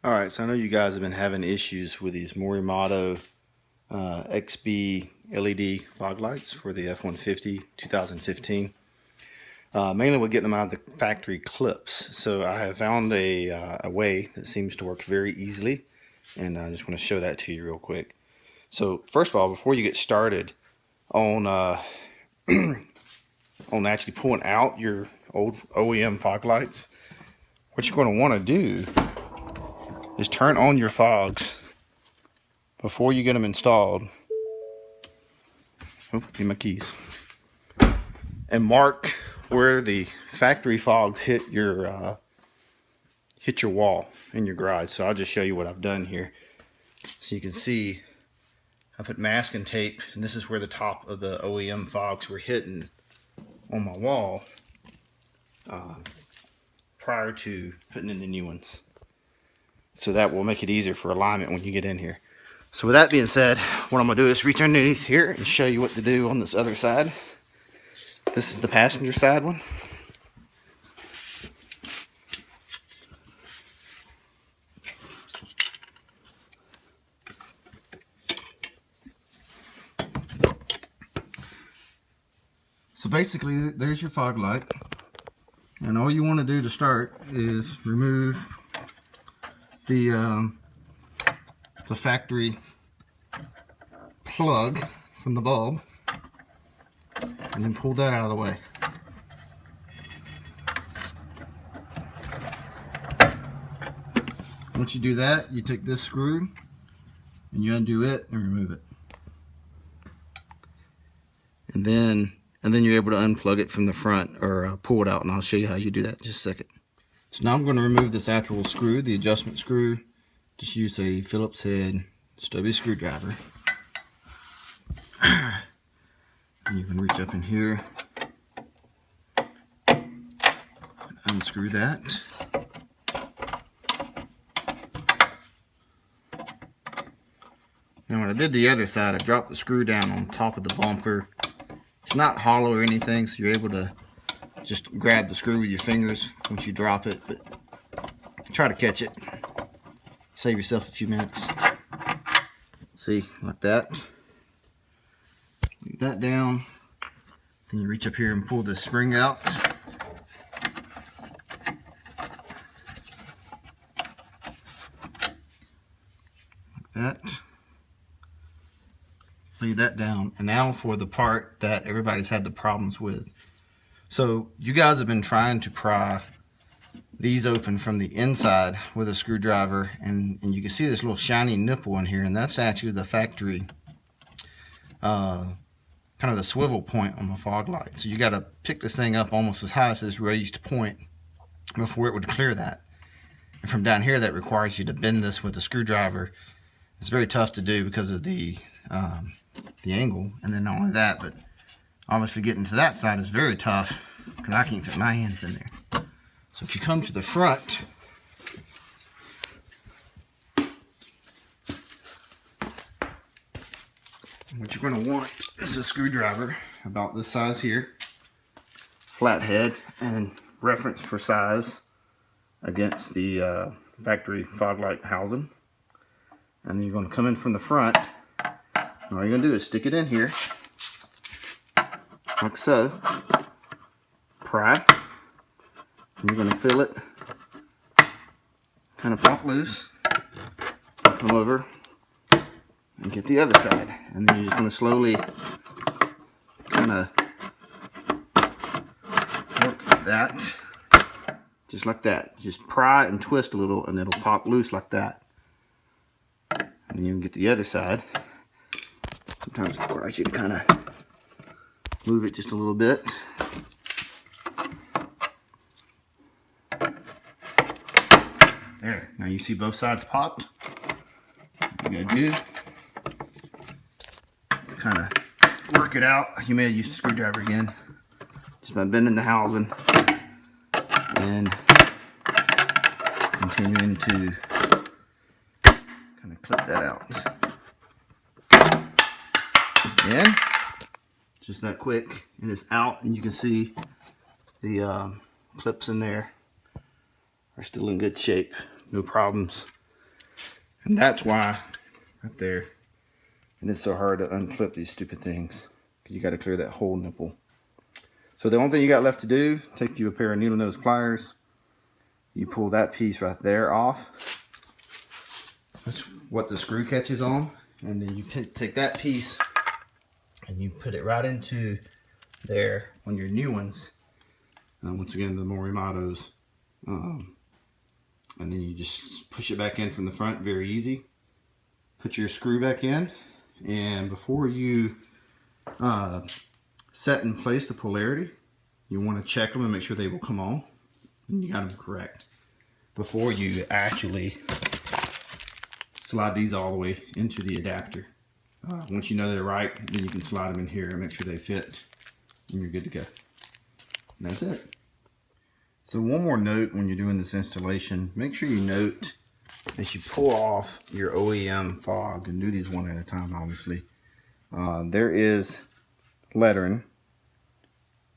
Alright, so I know you guys have been having issues with these Morimoto XB LED fog lights for the F150 2015. Mainly we're getting them out of the factory clips. So I have found a way that seems to work very easily, and I just want to show that to you real quick. So first of all, before you get started on on actually pulling out your old OEM fog lights, what you're going to want to do is turn on your fogs before you get them installed. Oh, need my keys. And mark where the factory fogs hit your wall in your garage. So I'll just show you what I've done here. So you can see I put masking tape, and this is where the top of the OEM fogs were hitting on my wall prior to putting in the new ones. So that will make it easier for alignment when you get in here. So with that being said, what I'm going to do is reach underneath here and show you what to do on this other side. This is the passenger side one. So basically, there's your fog light. And all you want to do to start is remove the factory plug from the bulb, and then pull that out of the way. Once you do that, you take this screw and you undo it and remove it, and then you're able to unplug it from the front, or pull it out, and I'll show you how you do that in just a second. So now I'm going to remove this actual screw, the adjustment screw. Just use a Phillips head stubby screwdriver. And you can reach up in here and unscrew that. Now when I did the other side, I dropped the screw down on top of the bumper. It's not hollow or anything, so you're able to just grab the screw with your fingers once you drop it, but try to catch it. Save yourself a few minutes. See, like that. Leave that down. Then you reach up here and pull the spring out. Like that. Leave that down. And now for the part that everybody's had the problems with. So you guys have been trying to pry these open from the inside with a screwdriver, and you can see this little shiny nipple in here, and that's actually the factory kind of the swivel point on the fog light. So you got to pick this thing up almost as high as this raised point before it would clear that. And from down here, that requires you to bend this with a screwdriver. It's very tough to do because of the angle, and then not only that, but obviously getting to that side is very tough because I can't fit my hands in there. So if you come to the front, what you're going to want is a screwdriver about this size here, flathead, and reference for size against the factory fog light housing. And then you're going to come in from the front. And all you're going to do is stick it in here, like so, pry. And you're going to feel it kind of pop loose, come over and get the other side, and then you're just going to slowly kind of work that, just like that. Just pry and twist a little, and it'll pop loose like that. And then you can get the other side. Sometimes it requires you to kind of move it just a little bit. There, now you see both sides popped. What you gotta do is kind of work it out. You may have used a screwdriver again, just by bending the housing and continuing to kind of clip that out. Again, just that quick, and it's out, and you can see the clips in there are still in good shape, no problems. And that's why, right there, and it's so hard to unclip these stupid things. You got to clear that whole nipple. So the only thing you got left to do, take you a pair of needle nose pliers. You pull that piece right there off. That's what the screw catches on. And then you take that piece and you put it right into there on your new ones. Once again, the Morimotos. And then you just push it back in from the front, very easy. Put your screw back in. And before you set in place the polarity, you want to check them and make sure they will come on. And you got them correct before you actually slide these all the way into the adapter. Once you know they're right, then you can slide them in here and make sure they fit, and you're good to go. And that's it. So one more note when you're doing this installation, make sure you note as you pull off your OEM fog, and do these one at a time obviously, there is lettering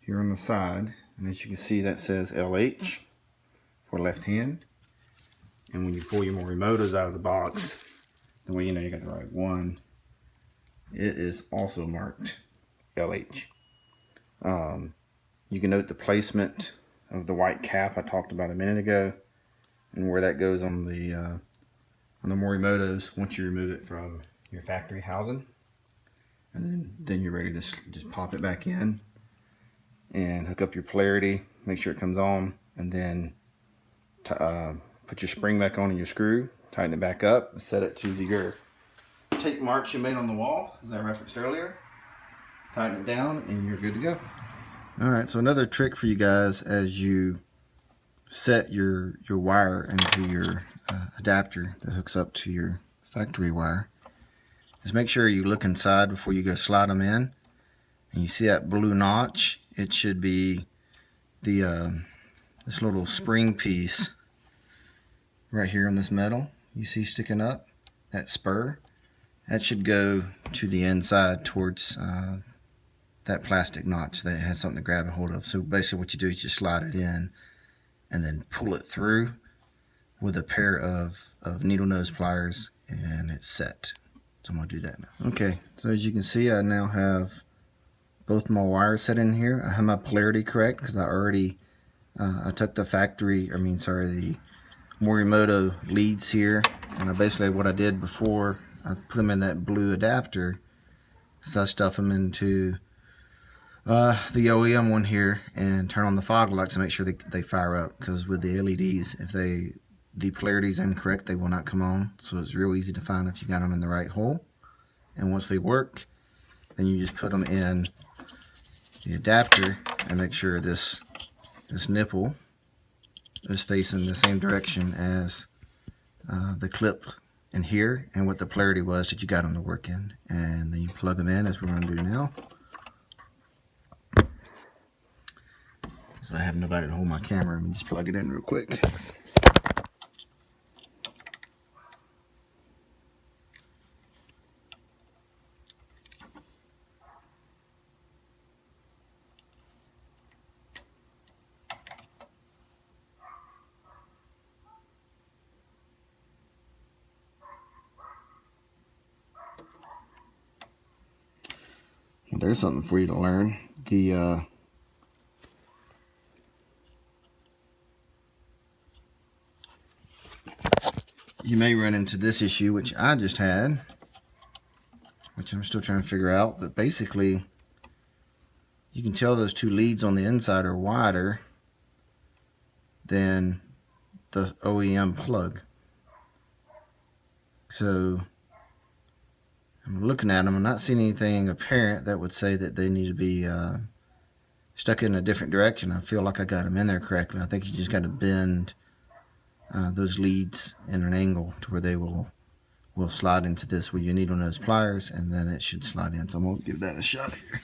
here on the side, and as you can see that says LH for left hand. And when you pull your Morimotos out of the box, the way you know you got the right one, it is also marked LH. You can note the placement of the white cap I talked about a minute ago, and where that goes on the Morimotos once you remove it from your factory housing. And then you're ready to just pop it back in and hook up your polarity, make sure it comes on, and then put your spring back on and your screw, tighten it back up, set it to your tape marks you made on the wall, as I referenced earlier. Tighten it down and you're good to go. Alright, so another trick for you guys as you set your wire into your adapter that hooks up to your factory wire is make sure you look inside before you go slide them in. And you see that blue notch? It should be the this little spring piece right here on this metal you see sticking up, that spur. That should go to the inside towards that plastic notch that has something to grab a hold of. So basically what you do is just slide it in and then pull it through with a pair of needle nose pliers, and it's set. So I'm going to do that now. Okay, so as you can see, I now have both my wires set in here. I have my polarity correct because I already I took the the Morimoto leads here, and basically what I did before, I put them in that blue adapter, so I stuff them into the OEM one here and turn on the fog lights to make sure they fire up, because with the LEDs, if the polarity is incorrect, they will not come on. So it's real easy to find if you got them in the right hole. And once they work, then you just put them in the adapter and make sure this nipple is facing the same direction as the clip in here and what the polarity was that you got them to work in. And then you plug them in as we're going to do now. So I have nobody to hold my camera, let me just plug it in real quick. There's something for you to learn. You may run into this issue, which I just had, which I'm still trying to figure out, but basically you can tell those two leads on the inside are wider than the OEM plug. So I'm looking at them, I'm not seeing anything apparent that would say that they need to be stuck in a different direction. I feel like I got them in there correctly. I think you just got to bend those leads in an angle to where they will slide into this with your needle nose pliers, and then it should slide in. So I'm going to give that a shot here.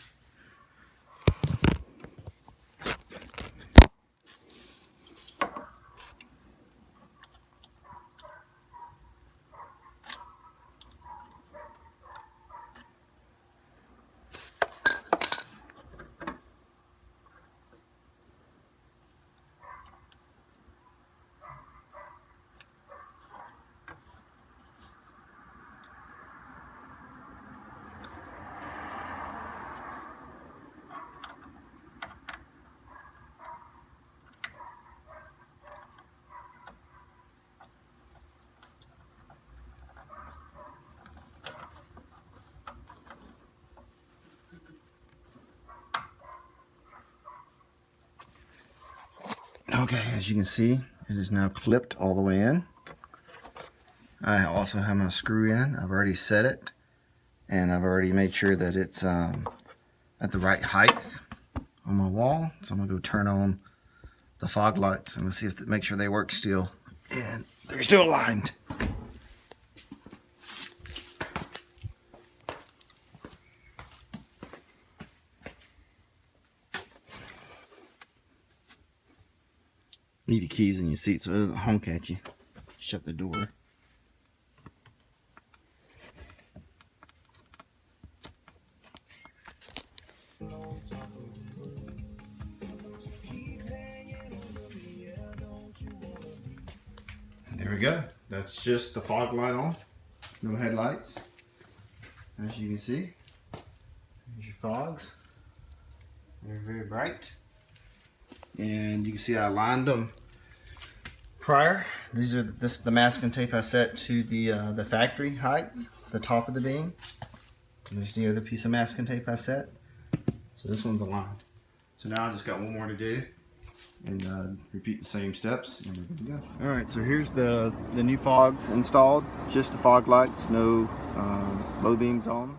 Okay, as you can see, it is now clipped all the way in. I also have my screw in. I've already set it, and I've already made sure that it's at the right height on my wall. So I'm gonna go turn on the fog lights and let's see if make sure they work still. And they're still aligned. Leave your keys in your seat so it doesn't honk at you. Shut the door. There we go. That's just the fog light on. No headlights. As you can see, there's your fogs. They're very bright. And you can see I aligned them prior. This is the masking tape I set to the factory height, the top of the beam. And there's the other piece of masking tape I set. So this one's aligned. So now I just got one more to do and repeat the same steps and we're good to go. All right, so here's the new fogs installed. Just the fog lights, no low beams on them.